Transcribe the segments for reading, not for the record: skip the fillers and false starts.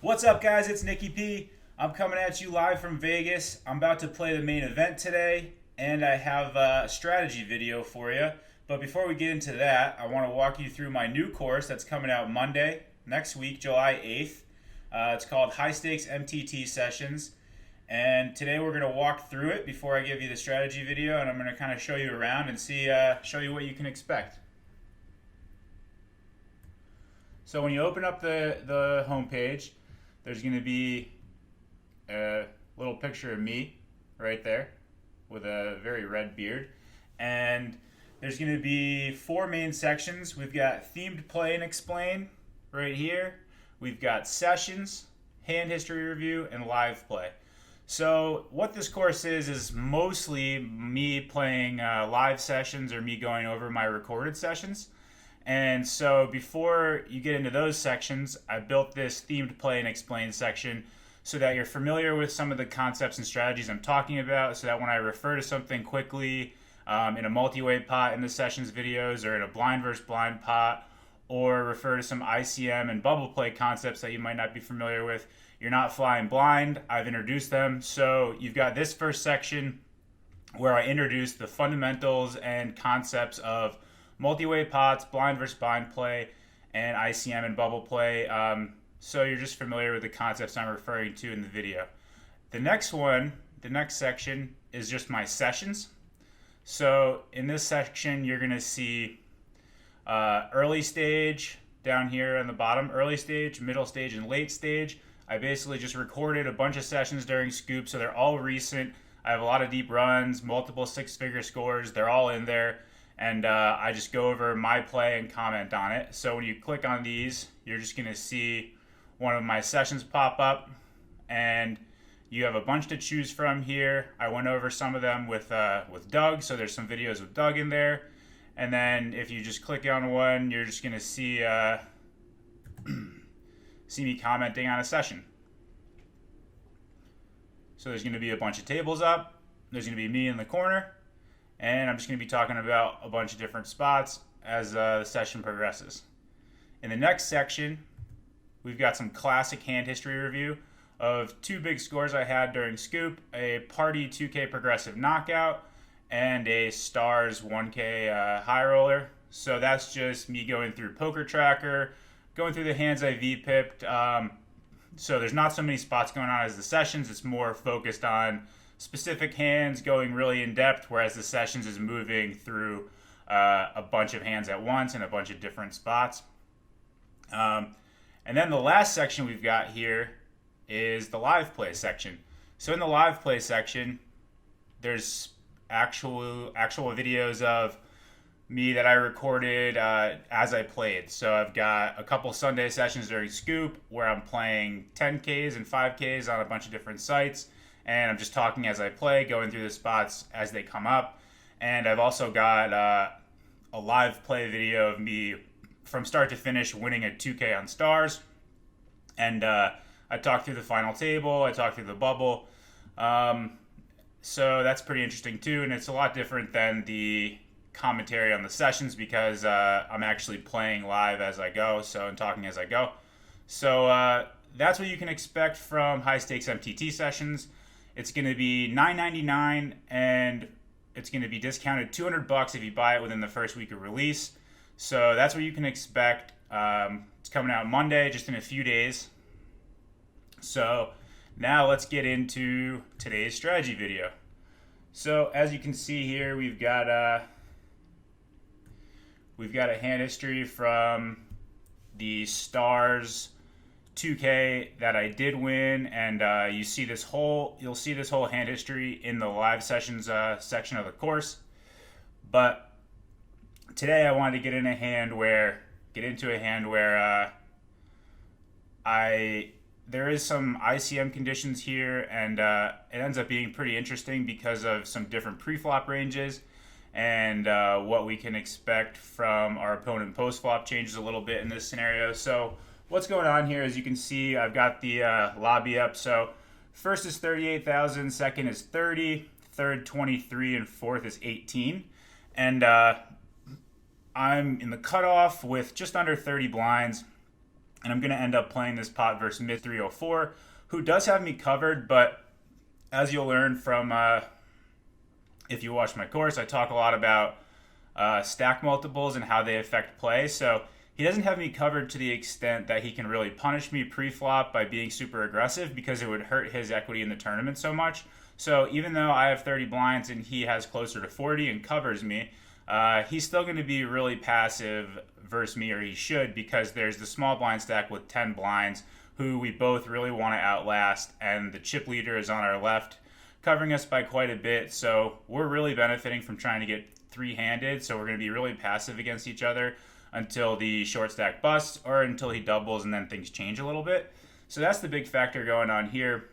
What's up, guys? It's Nicky P. I'm coming at you live from Vegas. I'm about to play the main event today, and I have a strategy video for you. But before we get into that, I want to walk you through my new course that's coming out Monday, next week, July 8th. It's called Stakes MTT Sessions. And today we're going to walk through it before I give you the strategy video, and I'm going to kind of show you around and show you what you can expect. So when you open up the homepage, there's going to be a little picture of me right there with a very red beard. And there's going to be four main sections. We've got themed play and explain right here. We've got sessions, hand history review, and live play. So what this course is mostly me playing live sessions or me going over my recorded sessions. And so before you get into those sections, I built this themed play and explain section so that you're familiar with some of the concepts and strategies I'm talking about, so that when I refer to something quickly in a multi-way pot in the sessions videos or in a blind versus blind pot, or refer to some ICM and bubble play concepts that you might not be familiar with, you're not flying blind. I've introduced them. So you've got this first section where I introduce the fundamentals and concepts of multi-way pots, blind versus blind play, and ICM and bubble play. So you're just familiar with the concepts I'm referring to in the video. The next section is just my sessions. So in this section, you're going to see early stage down here on the bottom, early stage, middle stage, and late stage. I basically just recorded a bunch of sessions during Scoop, so they're all recent. I have a lot of deep runs, multiple six-figure scores. They're all in there. And I just go over my play and comment on it. So when you click on these, you're just going to see one of my sessions pop up, and you have a bunch to choose from here. I went over some of them with Doug, so there's some videos with Doug in there. And then if you just click on one, you're just going to see see me commenting on a session. So there's going to be a bunch of tables up. There's going to be me in the corner. And I'm just going to be talking about a bunch of different spots as the session progresses. In the next section, we've got some classic hand history review of two big scores I had during Scoop, a Party 2K Progressive Knockout and a Stars 1K High Roller. So that's just me going through Poker Tracker, going through the hands I V-pipped. So there's not so many spots going on as the sessions. It's more focused on specific hands, going really in depth, whereas the sessions is moving through a bunch of hands at once in a bunch of different spots. And then the last section we've got here is the live play section. So in the live play section, there's actual videos of me that I recorded as I played. So I've got a couple Sunday sessions during Scoop where I'm playing 10Ks and 5Ks on a bunch of different sites. And I'm just talking as I play, going through the spots as they come up. And I've also got a live play video of me from start to finish winning a 2K on Stars. And I talk through the final table, I talk through the bubble. So that's pretty interesting too. And it's a lot different than the commentary on the sessions because I'm actually playing live as I go, so I'm talking as I go. So that's what you can expect from Stakes MTT Sessions. It's going to be $9.99, and it's going to be discounted $200 if you buy it within the first week of release. So that's what you can expect. It's coming out Monday, just in a few days. So now let's get into today's strategy video. So as you can see here, we've got a hand history from the Stars 2K that I did win, and you'll see this whole hand history in the live sessions section of the course. But today I wanted to get into a hand where there is some ICM conditions here, and it ends up being pretty interesting because of some different pre-flop ranges and what we can expect from our opponent post-flop changes a little bit in this scenario. So what's going on here, as you can see, I've got the lobby up. So first is 38,000, second is 30, third 23, and fourth is 18. And I'm in the cutoff with just under 30 blinds. And I'm going to end up playing this pot versus mid 304, who does have me covered, but as you'll learn from if you watch my course, I talk a lot about stack multiples and how they affect play. So he doesn't have me covered to the extent that he can really punish me pre-flop by being super aggressive, because it would hurt his equity in the tournament so much. So even though I have 30 blinds and he has closer to 40 and covers me, he's still going to be really passive versus me, or he should, because there's the small blind stack with 10 blinds who we both really want to outlast, and the chip leader is on our left, covering us by quite a bit. So we're really benefiting from trying to get three-handed, so we're going to be really passive against each other until the short stack busts, or until he doubles, and then things change a little bit. So that's the big factor going on here,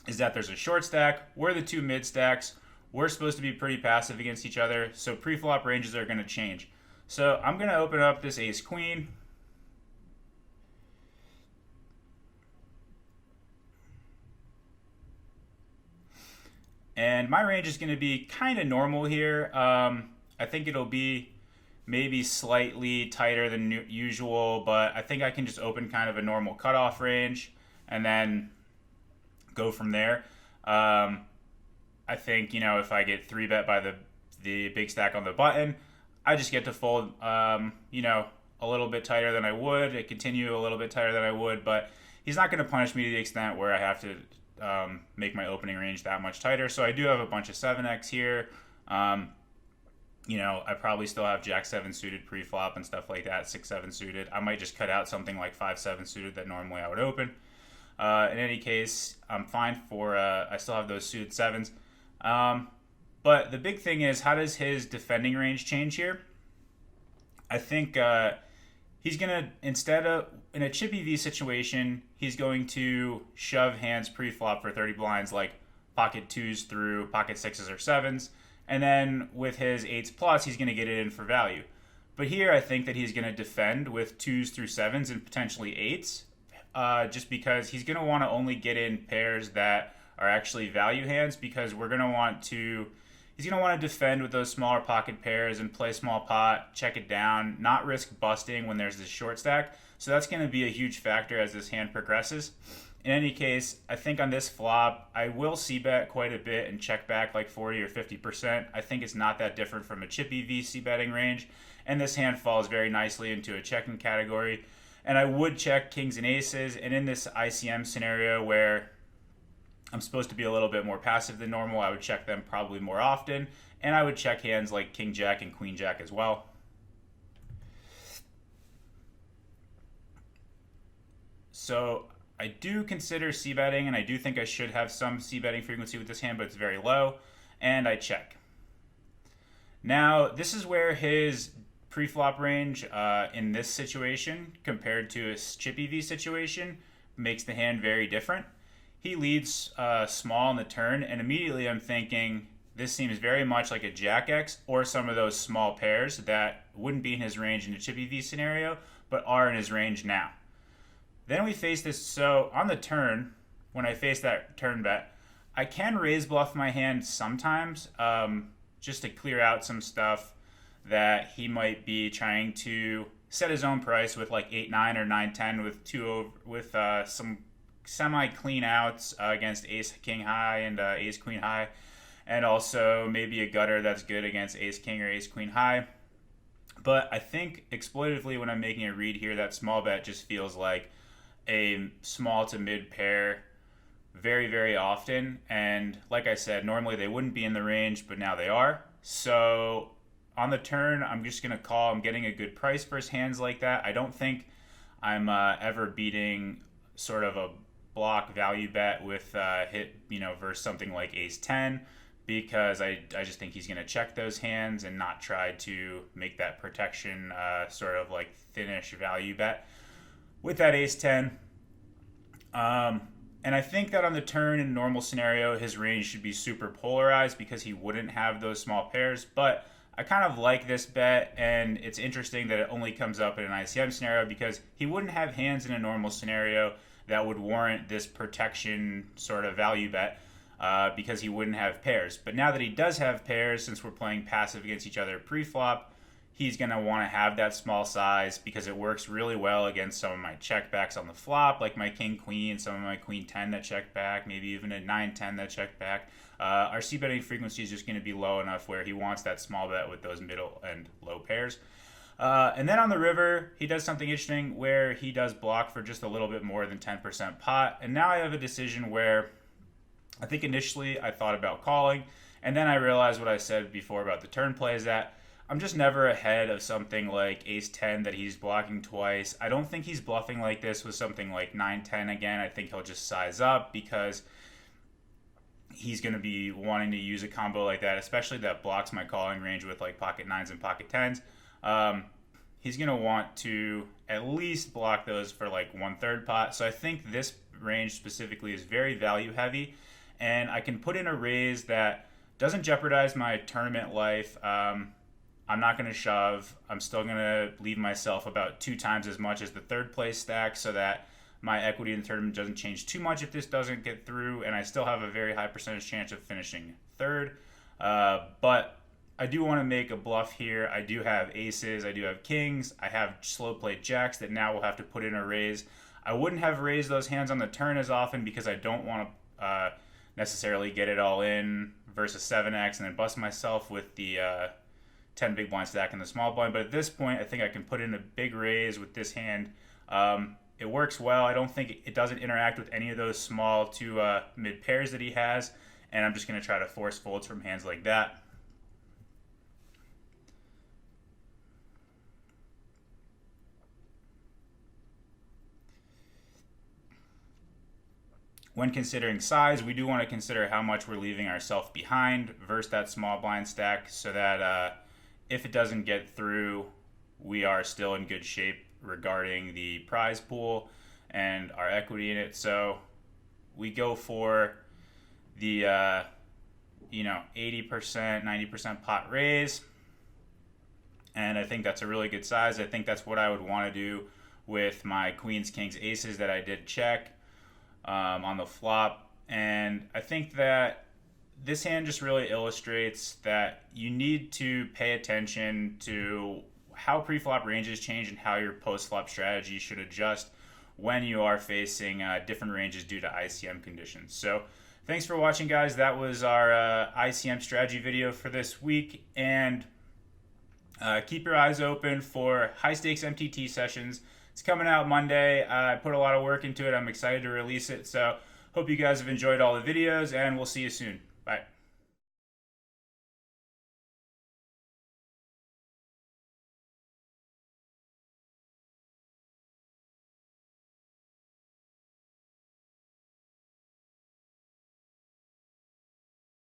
is that there's a short stack, we're the two mid stacks, we're supposed to be pretty passive against each other, so pre-flop ranges are going to change. So I'm going to open up this ace queen. And my range is going to be kind of normal here. I think it'll be maybe slightly tighter than usual, but I think I can just open kind of a normal cutoff range and then go from there. I think, if I get 3-bet by the big stack on the button, I just get to fold, a little bit tighter than I would, and continue a little bit tighter than I would, but he's not going to punish me to the extent where I have to make my opening range that much tighter. So I do have a bunch of 7x here. I probably still have Jack-7 suited pre-flop and stuff like that, 6-7 suited. I might just cut out something like 5-7 suited that normally I would open. In any case, I'm fine for, I still have those suited 7s. But the big thing is, how does his defending range change here? I think he's going to, instead of, in a chippy V situation, he's going to shove hands pre-flop for 30 blinds, like pocket 2s through pocket 6s or 7s. And then with his 8s plus, he's going to get it in for value. But here, I think that he's going to defend with 2s through 7s and potentially 8s, just because he's going to want to only get in pairs that are actually value hands, because we're going to want to, he's going to want to defend with those smaller pocket pairs and play small pot, check it down, not risk busting when there's this short stack. So that's going to be a huge factor as this hand progresses. In any case, I think on this flop, I will c-bet quite a bit and check back like 40 or 50%. I think it's not that different from a chippy V c-betting range. And this hand falls very nicely into a checking category. And I would check kings and aces. And in this ICM scenario where I'm supposed to be a little bit more passive than normal, I would check them probably more often. And I would check hands like king jack and queen jack as well. So I do consider c-betting, and I do think I should have some c-betting frequency with this hand, but it's very low. And I check. Now, this is where his pre-flop range in this situation compared to a chippy V situation makes the hand very different. He leads small in the turn, and immediately I'm thinking this seems very much like a Jack X or some of those small pairs that wouldn't be in his range in a chippy V scenario, but are in his range now. Then we face this, so on the turn, when I face that turn bet, I can raise bluff my hand sometimes, just to clear out some stuff that he might be trying to set his own price with, like 8-9 or 9-10 with some semi-clean outs against ace-king high and ace-queen high, and also maybe a gutter that's good against ace-king or ace-queen high. But I think exploitatively when I'm making a read here, that small bet just feels like a small to mid pair very, very often. And like I said, normally they wouldn't be in the range, but now they are. So on the turn, I'm just going to call. I'm getting a good price versus hands like that. I don't think I'm ever beating sort of a block value bet with versus something like ace-10, because I just think he's going to check those hands and not try to make that protection sort of like thinnish value bet with that ace-10. And I think that on the turn in a normal scenario, his range should be super polarized because he wouldn't have those small pairs. But I kind of like this bet, and it's interesting that it only comes up in an ICM scenario because he wouldn't have hands in a normal scenario that would warrant this protection sort of value bet because he wouldn't have pairs. But now that he does have pairs, since we're playing passive against each other pre-flop, he's going to want to have that small size because it works really well against some of my checkbacks on the flop, like my king queen, some of my queen 10 that check back, maybe even a 9-10 that check back. Our c-betting frequency is just going to be low enough where he wants that small bet with those middle and low pairs. And then on the river, he does something interesting where he does block for just a little bit more than 10% pot. And now I have a decision where I think initially I thought about calling, and then I realized what I said before about the turn play is that I'm just never ahead of something like ace-10 that he's blocking twice. I don't think he's bluffing like this with something like 9-10 again. I think he'll just size up because he's going to be wanting to use a combo like that, especially that blocks my calling range with like pocket 9s and pocket 10s. He's going to want to at least block those for like 1/3 pot. So I think this range specifically is very value heavy, and I can put in a raise that doesn't jeopardize my tournament life. I'm not going to shove. I'm still going to leave myself about 2 times as much as the third place stack so that my equity in the tournament doesn't change too much if this doesn't get through, and I still have a very high percentage chance of finishing third. But I do want to make a bluff here. I do have aces. I do have kings. I have slow play jacks that now will have to put in a raise. I wouldn't have raised those hands on the turn as often because I don't want to necessarily get it all in versus 7x and then bust myself with the 10 big blind stack in the small blind. But at this point, I think I can put in a big raise with this hand. It works well. I don't think it doesn't interact with any of those small to mid pairs that he has, and I'm just going to try to force folds from hands like that. When considering size, we do want to consider how much we're leaving ourselves behind versus that small blind stack so that if it doesn't get through, we are still in good shape regarding the prize pool and our equity in it. So we go for the 80%, 90% pot raise, and I think that's a really good size. I think that's what I would want to do with my queens, kings, aces that I did check on the flop. And I think that this hand just really illustrates that you need to pay attention to how pre-flop ranges change and how your post-flop strategy should adjust when you are facing different ranges due to ICM conditions. So thanks for watching, guys. That was our ICM strategy video for this week. And keep your eyes open for High Stakes MTT Sessions. It's coming out Monday. I put a lot of work into it. I'm excited to release it. So hope you guys have enjoyed all the videos, and we'll see you soon. Bye.